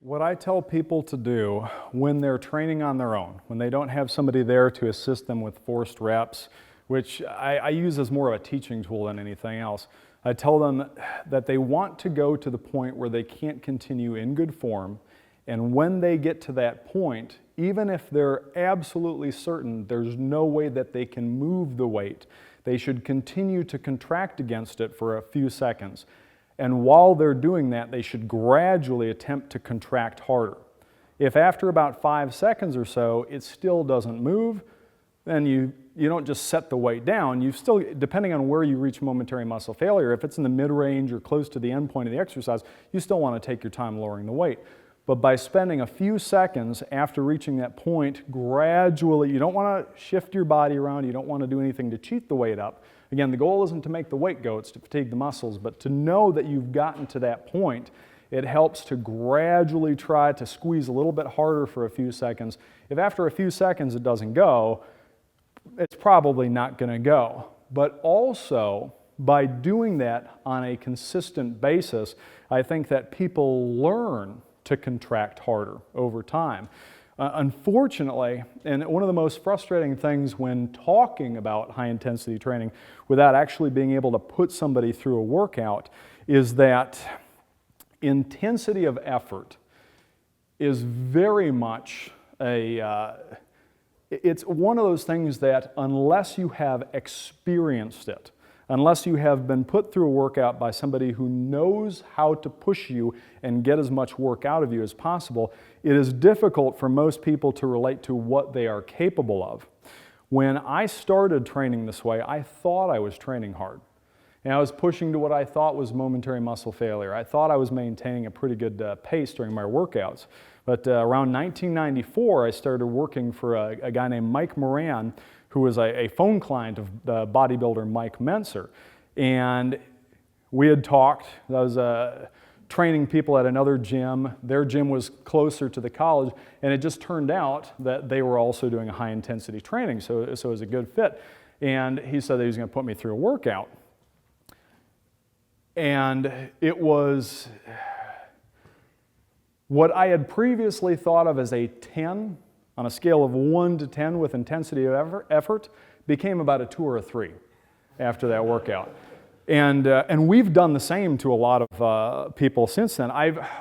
What I tell people to do when they're training on their own, when they don't have somebody there to assist them with forced reps, which I use as more of a teaching tool than anything else, I tell them that they want to go to the point where they can't continue in good form, and when they get to that point, even if they're absolutely certain there's no way that they can move the weight, they should continue to contract against it for a few seconds. And while they're doing that, they should gradually attempt to contract harder. If after about 5 seconds or so it still doesn't move, then you don't just set the weight down. You still, depending on where you reach momentary muscle failure, if it's in the mid-range or close to the end point of the exercise, you still want to take your time lowering the weight. But by spending a few seconds after reaching that point, gradually, you don't want to shift your body around, you don't want to do anything to cheat the weight up. Again, the goal isn't to make the weight go, it's to fatigue the muscles, but to know that you've gotten to that point, it helps to gradually try to squeeze a little bit harder for a few seconds. If after a few seconds it doesn't go, it's probably not going to go. But also, by doing that on a consistent basis, I think that people learn to contract harder over time. Unfortunately, and one of the most frustrating things when talking about high-intensity training without actually being able to put somebody through a workout is that intensity of effort is very much it's one of those things that unless you have experienced it, unless you have been put through a workout by somebody who knows how to push you and get as much work out of you as possible, it is difficult for most people to relate to what they are capable of. When I started training this way, I thought I was training hard. And I was pushing to what I thought was momentary muscle failure. I thought I was maintaining a pretty good pace during my workouts. But around 1994, I started working for a guy named Mike Moran, who was a phone client of the bodybuilder Mike Mentzer. And we had talked. I was training people at another gym. Their gym was closer to the college, and it just turned out that they were also doing a high-intensity training, so it was a good fit. And he said that he was going to put me through a workout. And it was what I had previously thought of as a 10, on a scale of 1 to 10 with intensity of effort, became about a 2 or a 3 after that workout. And we've done the same to a lot of people since then.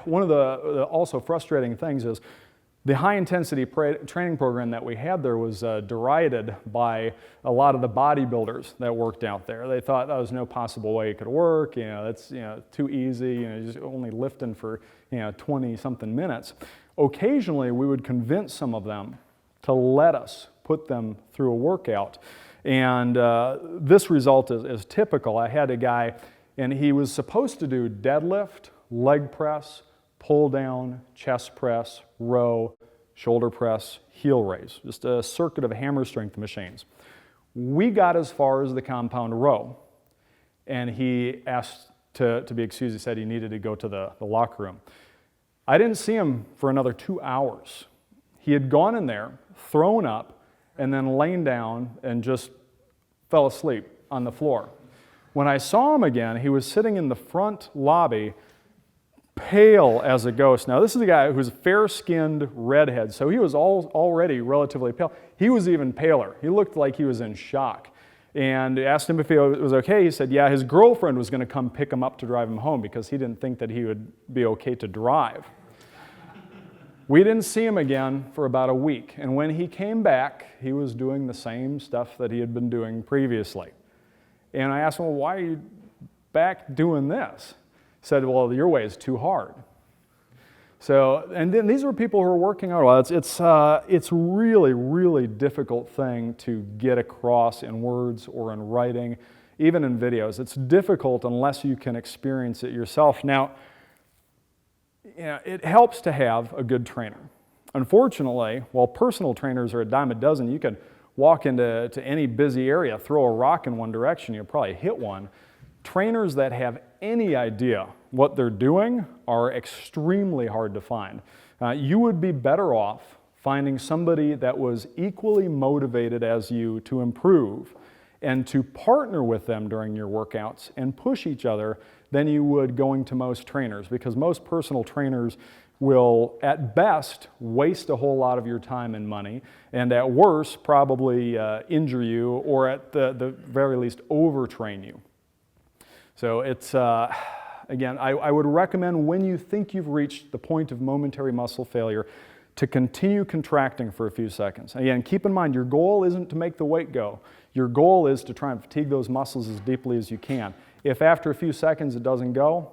One of the also frustrating things is the high-intensity training program that we had there was derided by a lot of the bodybuilders that worked out there. They thought there was no possible way it could work. That's too easy. Just only lifting for 20-something minutes. Occasionally, we would convince some of them to let us put them through a workout. And this result is typical. I had a guy, and he was supposed to do deadlift, leg press, pull down, chest press, row, shoulder press, heel raise, just a circuit of hammer strength machines. We got as far as the compound row, and he asked to be excused. He said he needed to go to the locker room. I didn't see him for another 2 hours. He had gone in there, thrown up, and then lain down and just fell asleep on the floor. When I saw him again, he was sitting in the front lobby, pale as a ghost. Now, this is a guy who's a fair-skinned redhead, so he was already relatively pale. He was even paler. He looked like he was in shock. And I asked him if it was okay. He said, yeah, his girlfriend was going to come pick him up to drive him home because he didn't think that he would be okay to drive. We didn't see him again for about a week. And when he came back, he was doing the same stuff that he had been doing previously. And I asked him, well, why are you back doing this? He said, well, your way is too hard. So, and then these were people who were working out. Well, it's really, really difficult thing to get across in words or in writing, even in videos. It's difficult unless you can experience it yourself. Now, it helps to have a good trainer. Unfortunately, while personal trainers are a dime a dozen, you can walk into any busy area, throw a rock in one direction, you'll probably hit one. Trainers that have any idea what they're doing are extremely hard to find. You would be better off finding somebody that was equally motivated as you to improve and to partner with them during your workouts and push each other than you would going to most trainers, because most personal trainers will, at best, waste a whole lot of your time and money, and at worst, probably injure you, or at the very least, overtrain you. So it's, again, I would recommend when you think you've reached the point of momentary muscle failure to continue contracting for a few seconds. Again, keep in mind, your goal isn't to make the weight go. Your goal is to try and fatigue those muscles as deeply as you can. If after a few seconds it doesn't go,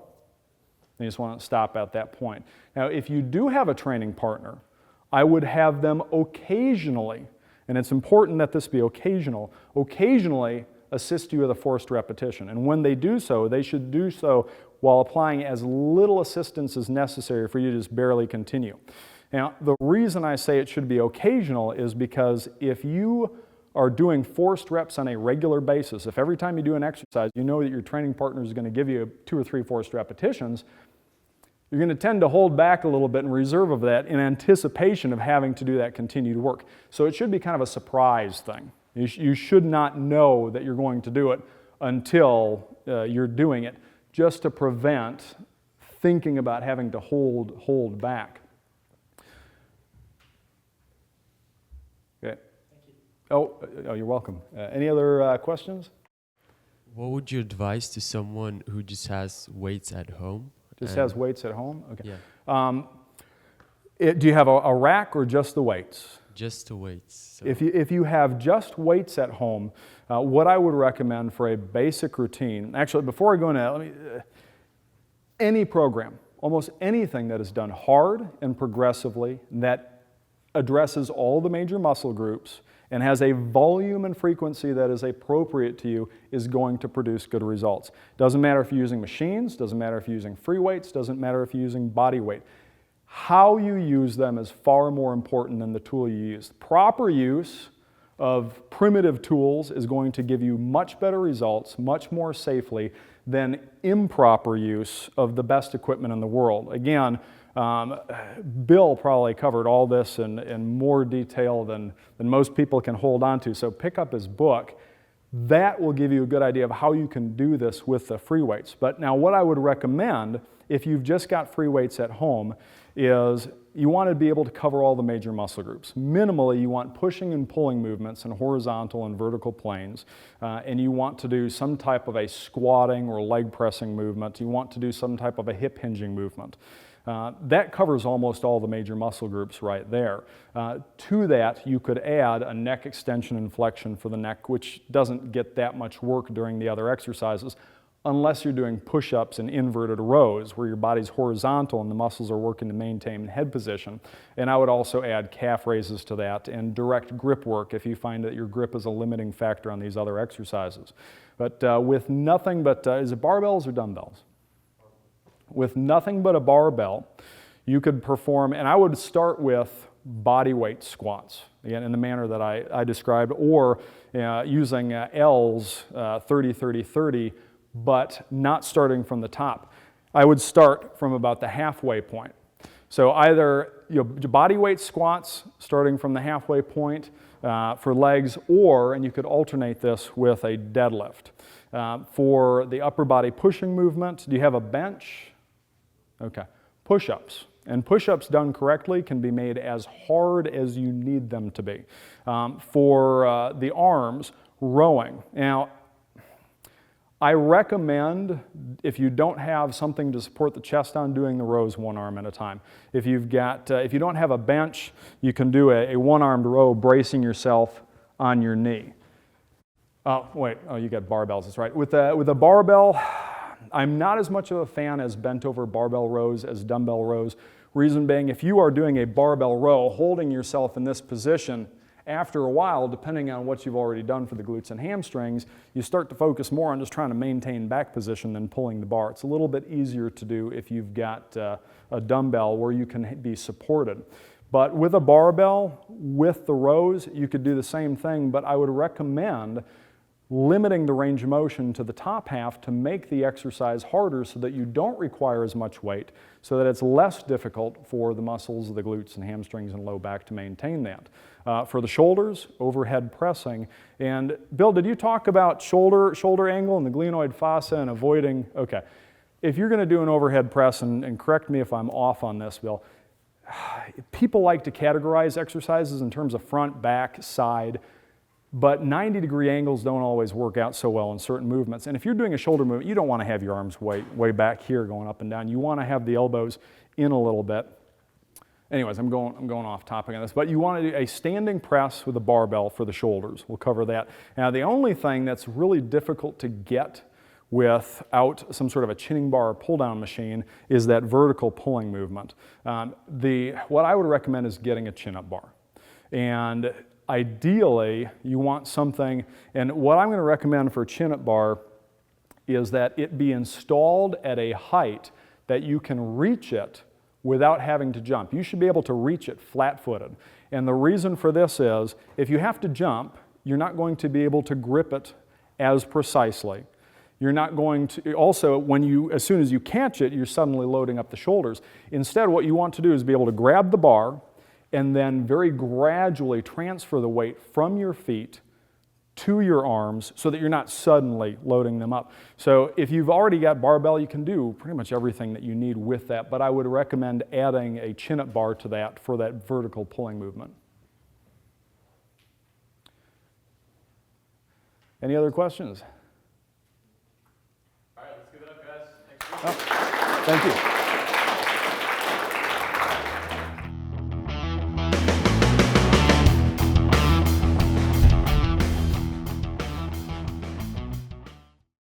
then you just want to stop at that point. Now, if you do have a training partner, I would have them occasionally, and it's important that this be occasional, occasionally assist you with a forced repetition. And when they do so, they should do so while applying as little assistance as necessary for you to just barely continue. Now, the reason I say it should be occasional is because if you are doing forced reps on a regular basis, if every time you do an exercise you know that your training partner is going to give you 2 or 3 forced repetitions, you're going to tend to hold back a little bit in reserve of that in anticipation of having to do that continued work. So it should be kind of a surprise thing. You should not know that you're going to do it until you're doing it, just to prevent thinking about having to hold back. Okay. Thank you. Oh, you're welcome. Any other questions? What would you advise to someone who just has weights at home? Just has weights at home? Okay. Yeah. Do you have a rack or just the weights? Just the weights. So. If you have just weights at home, what I would recommend for a basic routine, actually before I go into any program, almost anything that is done hard and progressively that addresses all the major muscle groups and has a volume and frequency that is appropriate to you is going to produce good results. Doesn't matter if you're using machines, doesn't matter if you're using free weights, doesn't matter if you're using body weight. How you use them is far more important than the tool you use. Proper use of primitive tools is going to give you much better results, much more safely than improper use of the best equipment in the world. Again, Bill probably covered all this in more detail than most people can hold on to, so pick up his book. That will give you a good idea of how you can do this with the free weights. But now what I would recommend, if you've just got free weights at home, is you want to be able to cover all the major muscle groups. Minimally, you want pushing and pulling movements in horizontal and vertical planes, and you want to do some type of a squatting or leg pressing movement. You want to do some type of a hip hinging movement. That covers almost all the major muscle groups right there. To that, you could add a neck extension and flexion for the neck, which doesn't get that much work during the other exercises, unless you're doing push-ups and inverted rows where your body's horizontal and the muscles are working to maintain head position. And I would also add calf raises to that and direct grip work if you find that your grip is a limiting factor on these other exercises. But with nothing but, is it barbells or dumbbells? With nothing but a barbell, you could perform, and I would start with body weight squats, again, in the manner that I described, or using L's 30-30-30, but not starting from the top. I would start from about the halfway point. So either body weight squats starting from the halfway point for legs, or, and you could alternate this with a deadlift. For the upper body pushing movement, do you have a bench? Okay, push-ups. And push-ups done correctly can be made as hard as you need them to be. For the arms, rowing. Now, I recommend, if you don't have something to support the chest on, doing the rows one arm at a time. If you don't have a bench, you can do a one-armed row bracing yourself on your knee. Oh, wait, you got barbells, that's right. With a barbell, I'm not as much of a fan as bent over barbell rows as dumbbell rows. Reason being, if you are doing a barbell row, holding yourself in this position, after a while, depending on what you've already done for the glutes and hamstrings, you start to focus more on just trying to maintain back position than pulling the bar. It's a little bit easier to do if you've got a dumbbell where you can be supported. But with a barbell, with the rows, you could do the same thing, but I would recommend limiting the range of motion to the top half to make the exercise harder so that you don't require as much weight, so that it's less difficult for the muscles of the glutes and hamstrings and low back to maintain that. For the shoulders, overhead pressing. And Bill, did you talk about shoulder angle and the glenoid fossa and avoiding? Okay. If you're going to do an overhead press, and correct me if I'm off on this, Bill, people like to categorize exercises in terms of front, back, side, but 90-degree angles don't always work out so well in certain movements. And if you're doing a shoulder movement, you don't want to have your arms way back here going up and down. You want to have the elbows in a little bit. Anyways, I'm going off topic on this, but you want to do a standing press with a barbell for the shoulders. We'll cover that. Now, the only thing that's really difficult to get without some sort of a chinning bar or pull-down machine is that vertical pulling movement. What I would recommend is getting a chin-up bar. And ideally, you want something, and what I'm going to recommend for a chin-up bar is that it be installed at a height that you can reach it without having to jump. You should be able to reach it flat-footed. And the reason for this is, if you have to jump, you're not going to be able to grip it as precisely. You're not going to, also, as soon as you catch it, you're suddenly loading up the shoulders. Instead, what you want to do is be able to grab the bar and then very gradually transfer the weight from your feet to your arms so that you're not suddenly loading them up. So if you've already got barbell, you can do pretty much everything that you need with that, but I would recommend adding a chin-up bar to that for that vertical pulling movement. Any other questions? All right, let's give it up, guys. Thanks. Thank you.